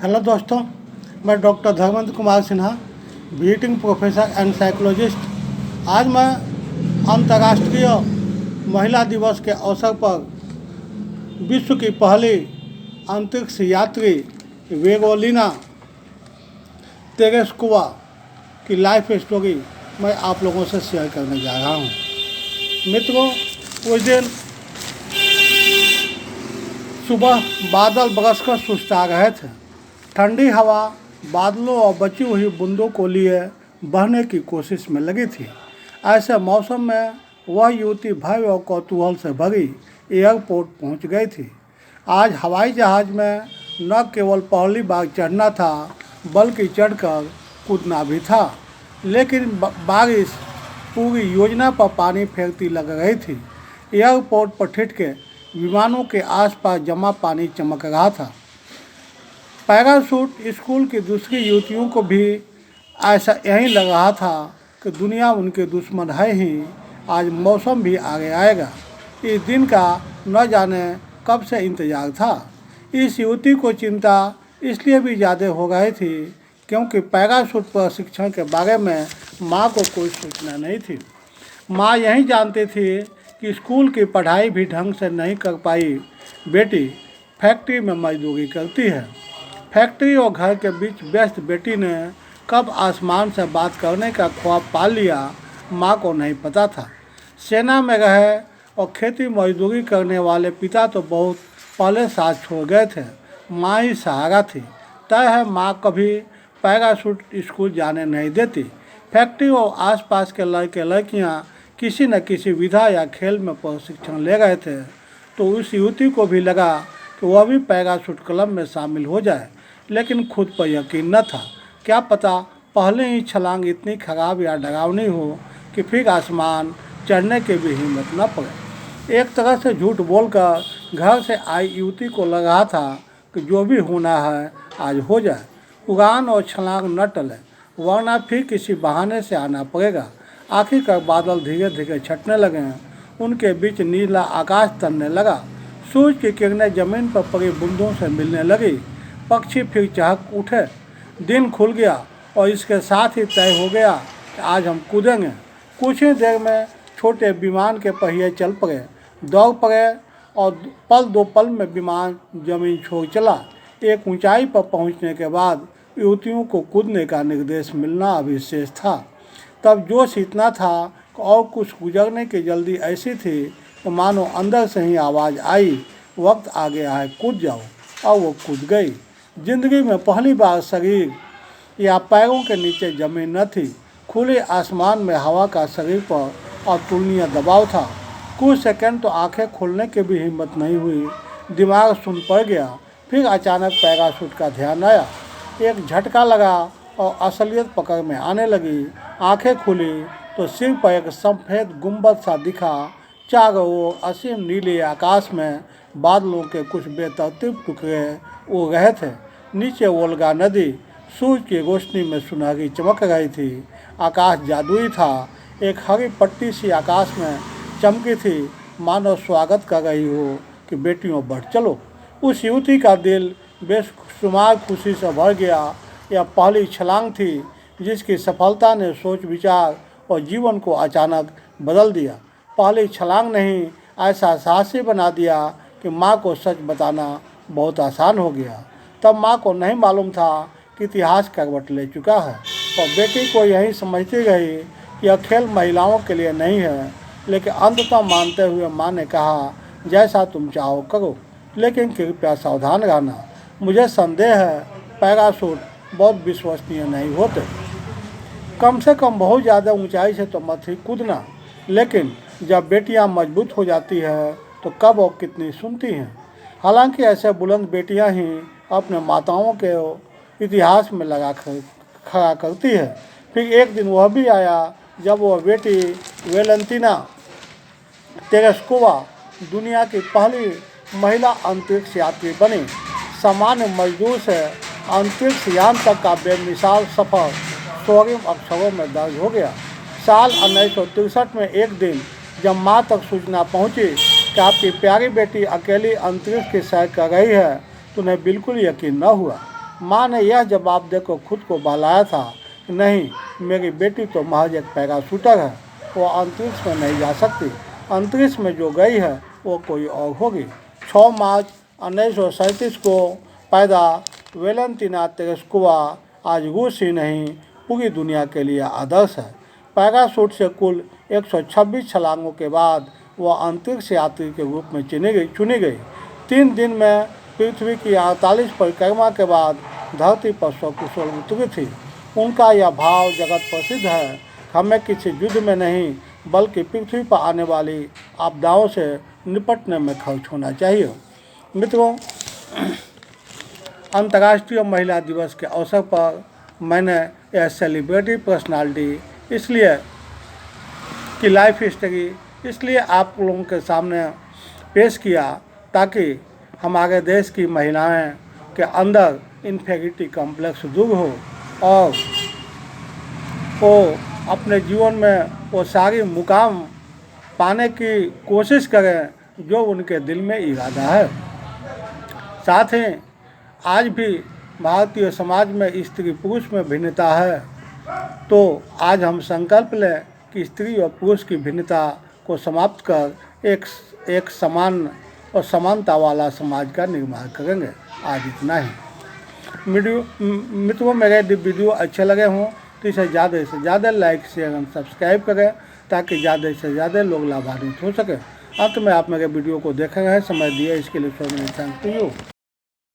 Hello दोस्तों, मैं doctor Dharmendra Kumar Sinha, visiting professor and psychologist. आज मैं अंतर्राष्ट्रीय महिला दिवस के अवसर पर विश्व की पहली अंतरिक्ष यात्री वेगोलिना तेरेस्कुवा की लाइफ स्टोरी मैं आप लोगों से शेयर करने जा रहा हूँ। मित्रों, उस दिन सुबह बादल बरसकर सुस्ता रहे थे। ठंडी हवा बादलों और बची हुई बूंदों को लिए बहने की कोशिश में लगी थी। ऐसे मौसम में वह युवती भय और कौतूहल से भरी एयरपोर्ट पहुंच गई थी। आज हवाई जहाज़ में न केवल पहली बार चढ़ना था बल्कि चढ़कर कूदना भी था। लेकिन बारिश पूरी योजना पर पानी फेरती लग रही थी। एयरपोर्ट पर ठिठके विमानों के आसपास जमा पानी चमक रहा था। पैराशूट स्कूल की दूसरी युवतियों को भी ऐसा यही लग रहा था कि दुनिया उनके दुश्मन है ही। आज मौसम भी आगे आएगा। इस दिन का न जाने कब से इंतजार था। इस युवती को चिंता इसलिए भी ज़्यादा हो गई थी क्योंकि पैराशूट प्रशिक्षण के बारे में माँ को कोई सूचना नहीं थी। माँ यही जानती थी कि स्कूल की पढ़ाई भी ढंग से नहीं कर पाई बेटी फैक्ट्री में मजदूरी करती है। फैक्ट्री और घर के बीच व्यस्त बेटी ने कब आसमान से बात करने का ख्वाब पाल लिया, माँ को नहीं पता था। सेना में रहे और खेती मजदूरी करने वाले पिता तो बहुत पहले साथ छोड़ गए थे। माँ ही सहारा थी। तय है माँ कभी पैराशूट स्कूल जाने नहीं देती। फैक्ट्री और आसपास के लड़के लड़कियाँ किसी न किसी विधा या खेल में प्रशिक्षण ले गए थे, तो उस युवती को भी लगा कि वह भी पैराशूट क्लब में शामिल हो जाए। लेकिन खुद पर यकीन न था। क्या पता पहले ही छलांग इतनी खराब या डरावनी हो कि फिर आसमान चढ़ने की भी हिम्मत न पड़े। एक तरह से झूठ बोलकर घर से आई युवती को लग रहा था कि जो भी होना है आज हो जाए। उड़ान और छलांग न टले, वरना फिर किसी बहाने से आना पड़ेगा। आखिरकार बादल धीरे धीरे छटने लगे। उनके बीच नीला आकाश तनने लगा। सूरज की किरणें जमीन पर पड़ी बूंदों से मिलने लगी। पक्षी फिर चहक उठे। दिन खुल गया और इसके साथ ही तय हो गया कि आज हम कूदेंगे। कुछ ही देर में छोटे विमान के पहिए चल पड़े, दौड़ पड़े और पल दो पल में विमान जमीन छोड़ चला। एक ऊंचाई पर पहुंचने के बाद युवतियों को कूदने का निर्देश मिलना अभी शेष था। तब जोश इतना था और कुछ गुजरने की जल्दी ऐसी थी कि मानो अंदर से ही आवाज़ आई, वक्त आ गया है, कूद जाओ। और वो कूद गई। जिंदगी में पहली बार शरीर या पैरों के नीचे जमीन न थी। खुले आसमान में हवा का शरीर पर अतुलनीय दबाव था। कुछ सेकंड तो आंखें खोलने की भी हिम्मत नहीं हुई। दिमाग सुन पड़ गया। फिर अचानक पैराशूट का ध्यान आया। एक झटका लगा और असलियत पकड़ में आने लगी। आंखें खुली तो सिर पर एक सफ़ेद गुंबद सा दिखा। चारों ओर असीम नीले आकाश में बादलों के कुछ बेतरतीब टुकड़े उड़ रहे थे। नीचे वोल्गा नदी सूरज की रोशनी में सुनहरी चमक रही थी। आकाश जादुई था। एक हरी पट्टी सी आकाश में चमकी थी, मानो स्वागत कर रही हो कि बेटियों बढ़ चलो। उस युवती का दिल बेशुमार खुशी से भर गया। यह पहली छलांग थी जिसकी सफलता ने सोच विचार और जीवन को अचानक बदल दिया। पहली छलांग नहीं, ऐसा साहसी बना दिया कि माँ को सच बताना बहुत आसान हो गया। तब माँ को नहीं मालूम था कि इतिहास करवट ले चुका है और बेटी को यही समझती रही कि यह खेल महिलाओं के लिए नहीं है। लेकिन अंततः मानते हुए माँ ने कहा, जैसा तुम चाहो करो, लेकिन कृपया सावधान रहना। मुझे संदेह है पैराशूट बहुत विश्वसनीय नहीं होते। कम से कम बहुत ज़्यादा ऊंचाई से तो मत ही कूदना। लेकिन जब बेटियां मजबूत हो जाती है तो कब और कितनी सुनती हैं। हालांकि ऐसे बुलंद बेटियां ही अपने माताओं के इतिहास में लगा खड़ा करती है। फिर एक दिन वह भी आया जब वह बेटी वेलेंटिना तेरेस्कुवा दुनिया की पहली महिला अंतरिक्ष यात्री बनी। सामान्य मजदूर से अंतरिक्ष यान तक का बेमिसाल सफ़र स्वर्णिम अक्षरों में दर्ज हो गया। साल 1963 में एक दिन जब माँ तक सूचना पहुँची कि आपकी प्यारी बेटी अकेली अंतरिक्ष की सैर कर रही है तो उन्हें बिल्कुल यकीन न हुआ। माँ ने यह जवाब देकर खुद को बहलाया था कि नहीं, मेरी बेटी तो महज एक पैराशूटर है, वो अंतरिक्ष में नहीं जा सकती। अंतरिक्ष में जो गई है वो कोई और होगी। 6 मार्च 1937 को पैदा वेलेंटीना तेरेस्कोवा आज रूस ही नहीं पूरी दुनिया के लिए आदर्श है। पैराशूट से कुल 126 छलांगों के बाद वह अंतरिक्ष यात्री के रूप में चुनी गई। 3 दिन में पृथ्वी की 48 परिक्रमा के बाद धरती पर सकुशल उतरी थी। उनका यह भाव जगत प्रसिद्ध है। हमें किसी युद्ध में नहीं बल्कि पृथ्वी पर आने वाली आपदाओं से निपटने में खर्च होना चाहिए। मित्रों, अंतर्राष्ट्रीय महिला दिवस के अवसर पर मैंने यह सेलिब्रिटी पर्सनालिटी इसलिए की लाइफ हिस्ट्री इसलिए आप लोगों के सामने पेश किया ताकि हमारे देश की महिलाएं के अंदर इन्फेरिटी कॉम्प्लेक्स दूर हो और वो अपने जीवन में वो सारी मुकाम पाने की कोशिश करें जो उनके दिल में इरादा है। साथ ही आज भी भारतीय समाज में स्त्री पुरुष में भिन्नता है, तो आज हम संकल्प लें कि स्त्री और पुरुष की भिन्नता को समाप्त कर एक समान और समानता वाला समाज का निर्माण करेंगे। आज इतना ही। मित्रों, मेरे वीडियो अच्छे लगे हों तो इसे ज़्यादा से ज़्यादा लाइक शेयर और सब्सक्राइब करें ताकि ज़्यादा से ज़्यादा लोग लाभान्वित हो सकें। अंत में आप मेरे वीडियो को देख रहे हैं, समय दिए इसके लिए so many thank to you.